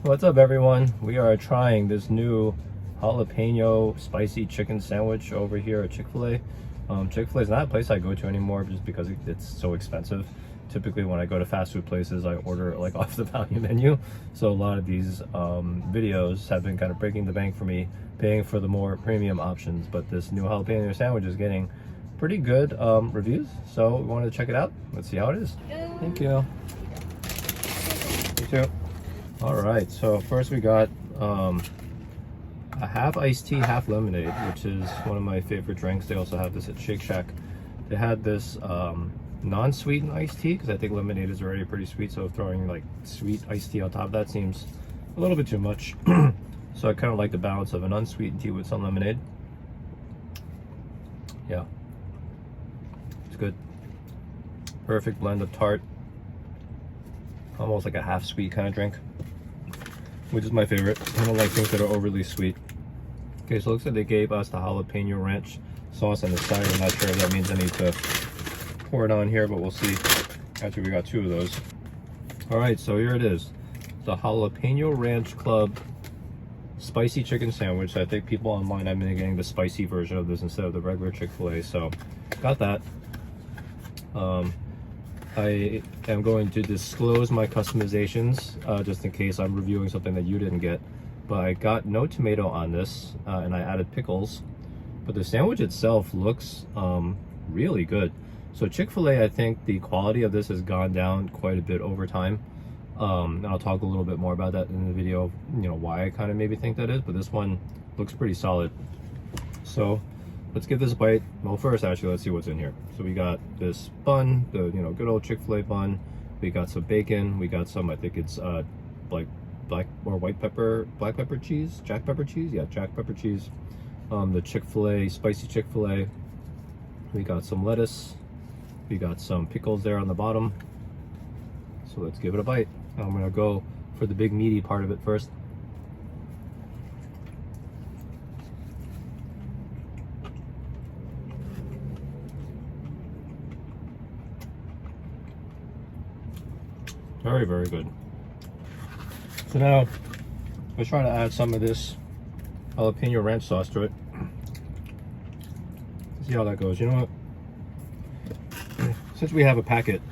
What's up, everyone? We are trying this new jalapeno spicy chicken sandwich over here at Chick Fil A. Chick Fil A is not a place I go to anymore just because it's so expensive. Typically, when I go to fast food places, I order like off the value menu. So a lot of these videos have been kind of breaking the bank for me, paying for the more premium options. But this new jalapeno sandwich is getting pretty good reviews. So we wanted to check it out. Let's see how it is. Thank you. You too. All right, so first we got a half iced tea, half lemonade, which is one of my favorite drinks. They also have this at Shake Shack. They had this non-sweetened iced tea because I think lemonade is already pretty sweet, so throwing like sweet iced tea on top of that seems a little bit too much. So I kind of like the balance of an unsweetened tea with some lemonade. Yeah, it's good. Perfect blend of tart. Almost like a half sweet kind of drink, which is my favorite. I don't like things that are overly sweet. Okay, so it looks like they gave us the jalapeno ranch sauce on the side. I'm not sure if that means I need to pour it on here, but we'll see. Actually, we got two of those. All right, so here it is. The Jalapeno Ranch Club spicy chicken sandwich. I think people online have been getting the spicy version of this instead of the regular Chick Fil A, so got that. I am going to disclose my customizations just in case I'm reviewing something that you didn't get. But I got no tomato on this and I added pickles. But the sandwich itself looks really good. So Chick Fil A, I think the quality of this has gone down quite a bit over time. And I'll talk a little bit more about that in the video, you know, why I kind of maybe think that is. But this one looks pretty solid. So let's give this a bite. Well, first, actually, let's see what's in here. So we got this bun, the good old Chick Fil A bun. We got some bacon. We got some, I think it's like black or white pepper, black pepper cheese, jack pepper cheese. Yeah, jack pepper cheese. The Chick Fil A, spicy Chick Fil A. We got some lettuce. We got some pickles there on the bottom. So let's give it a bite. I'm gonna go for the big meaty part of it first. Very, very good. So now, let's try to add some of this jalapeno ranch sauce to it. See how that goes. You know what? Since we have a packet,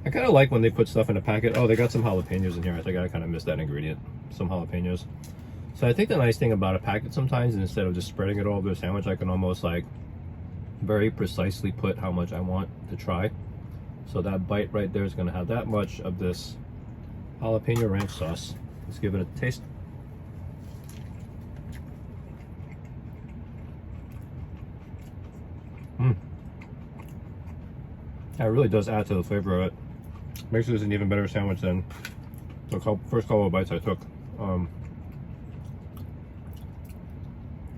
I kind of like when they put stuff in a packet. Oh, they got some jalapenos in here. I think I kind of missed that ingredient. Some jalapenos. So I think the nice thing about a packet sometimes is instead of just spreading it all over the sandwich, I can almost like very precisely put how much I want to try. So that bite right there is going to have that much of this jalapeno ranch sauce. Let's give it a taste. That really does add to the flavor of it. Makes this an even better sandwich than the first couple of bites I took.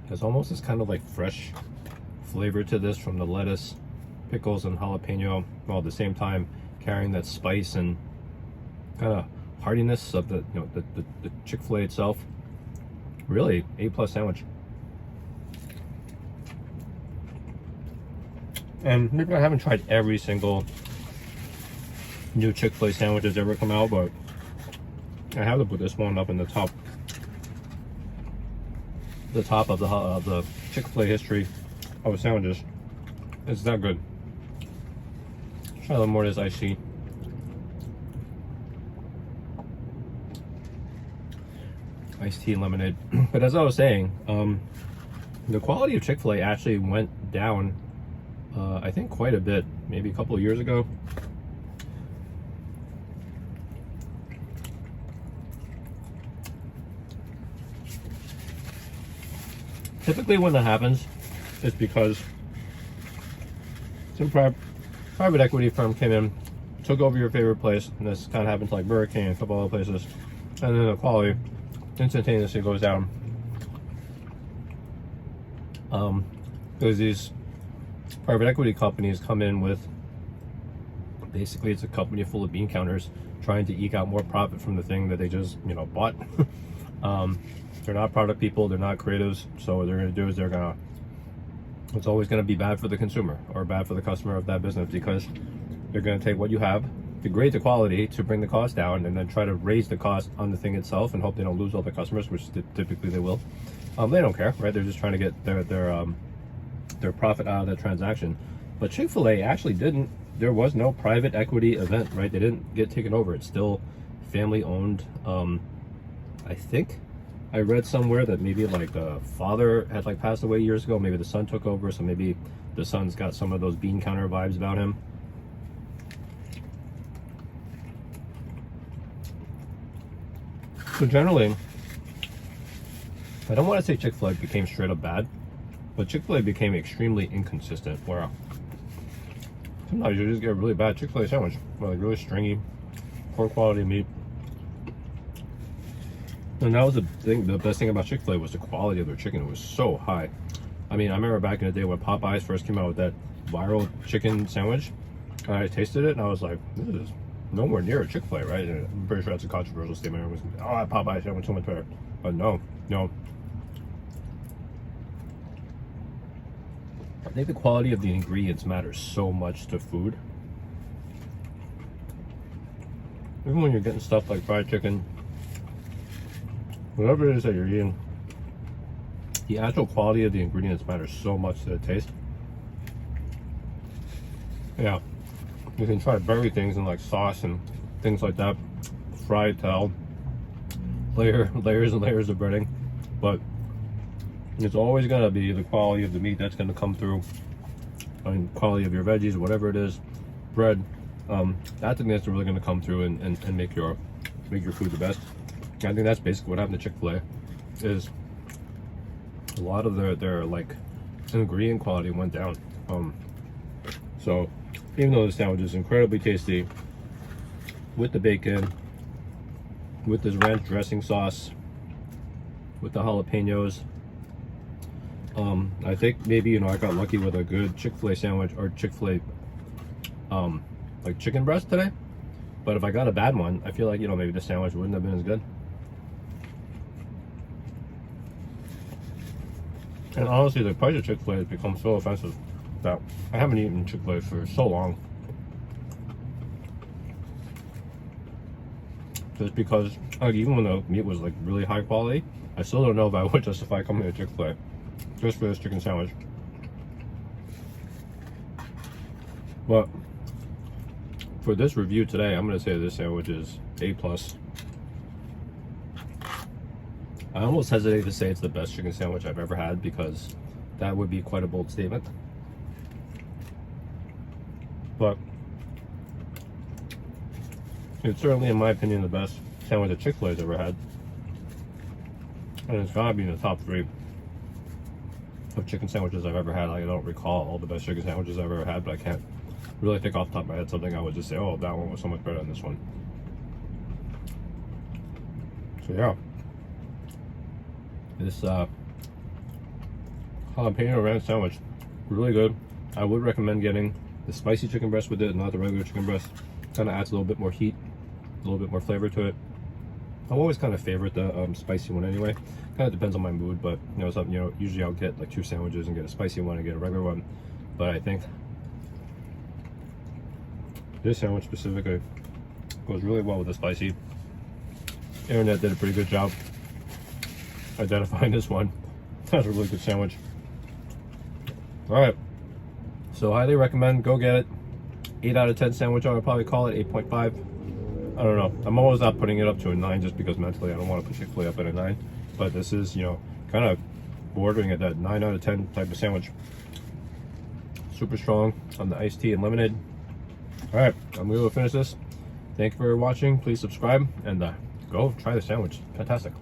There's almost this kind of like fresh flavor to this from the lettuce, pickles, and jalapeno, while at the same time carrying that spice and kind of heartiness of the the Chick Fil A itself. Really, A+ sandwich. And maybe I haven't tried every single new Chick Fil A sandwich that's ever come out, but I have to put this one up in the top of the Chick Fil A history of sandwiches. It's that good. Try a little more of this iced tea. Iced tea and lemonade. But as I was saying, the quality of Chick Fil A actually went down, I think quite a bit, maybe a couple of years ago. Typically when that happens, it's because some private equity firm came in, took over your favorite place, and this kind of happens like Burger King and a couple other places, and then the quality instantaneously goes down. Because these private equity companies come in with, basically it's a company full of bean counters trying to eke out more profit from the thing that they just bought. They're not product people, they're not creatives, so what they're going to do is it's always going to be bad for the consumer or bad for the customer of that business, because they're going to take what you have degrade the quality to bring the cost down, and then try to raise the cost on the thing itself and hope they don't lose all the customers, which typically they will. They don't care, right? They're just trying to get their profit out of that transaction. But Chick Fil A actually didn't. There was no private equity event, right? They didn't get taken over. It's still family owned. I think I read somewhere that maybe like the father had like passed away years ago. Maybe the son took over, so maybe the son's got some of those bean counter vibes about him. So generally, I don't want to say Chick Fil A became straight up bad, but Chick Fil A became extremely inconsistent, where sometimes you just get a really bad Chick Fil A sandwich, like really stringy, poor quality meat. And that was the thing. The best thing about Chick Fil A was the quality of their chicken. It was so high. I mean, I remember back in the day when Popeyes first came out with that viral chicken sandwich, and I tasted it, and I was like, this is nowhere near a Chick Fil A, right? And I'm pretty sure that's a controversial statement. Everyone's like, oh, Popeyes sandwich so much better. But no. I think the quality of the ingredients matters so much to food. Even when you're getting stuff like fried chicken, whatever it is that you're eating, the actual quality of the ingredients matters so much to the taste. Yeah, you can try to bury things in like sauce and things like that, fried towel, layers and layers of breading, but it's always going to be the quality of the meat that's going to come through, and quality of your veggies, whatever it is, bread. That's the thing that's really going to come through and make your food the best. I think that's basically what happened to Chick Fil A. Is a lot of their like ingredient quality went down. So even though the sandwich is incredibly tasty, with the bacon, with this ranch dressing sauce, with the jalapenos, I think maybe, I got lucky with a good Chick Fil A sandwich or Chick Fil A like chicken breast today. But if I got a bad one, I feel like, maybe the sandwich wouldn't have been as good. And honestly, the price of Chick Fil A has become so offensive that I haven't eaten Chick Fil A for so long. Just because, like, even when the meat was like really high quality, I still don't know if I would justify coming to Chick Fil A just for this chicken sandwich. But for this review today, I'm gonna say this sandwich is A+. I almost hesitate to say it's the best chicken sandwich I've ever had, because that would be quite a bold statement. But it's certainly, in my opinion, the best sandwich that Chick Fil A's ever had. And it's gotta be in the top 3 of chicken sandwiches I've ever had. I don't recall all the best chicken sandwiches I've ever had, but I can't really think off the top of my head something I would just say, oh, that one was so much better than this one. So yeah. This jalapeno ranch sandwich, really good. I would recommend getting the spicy chicken breast with it, not the regular chicken breast. Kind of adds a little bit more heat, a little bit more flavor to it. I've always kind of favored the spicy one anyway. Kind of depends on my mood, but usually I'll get like 2 sandwiches and get a spicy one and get a regular one. But I think this sandwich specifically goes really well with the spicy. Internet did a pretty good job identifying this one. That's a really good sandwich. All right, so highly recommend, go get it. 8 out of 10 sandwich. I would probably call it 8.5. I don't know, I'm always not putting it up to a 9 just because mentally I don't want to put Chick Fil A up at a 9, but this is kind of bordering at that 9 out of 10 type of sandwich. Super strong on the iced tea and lemonade. All right, I'm gonna go finish this. Thank you for watching. Please subscribe and go try the sandwich. Fantastic.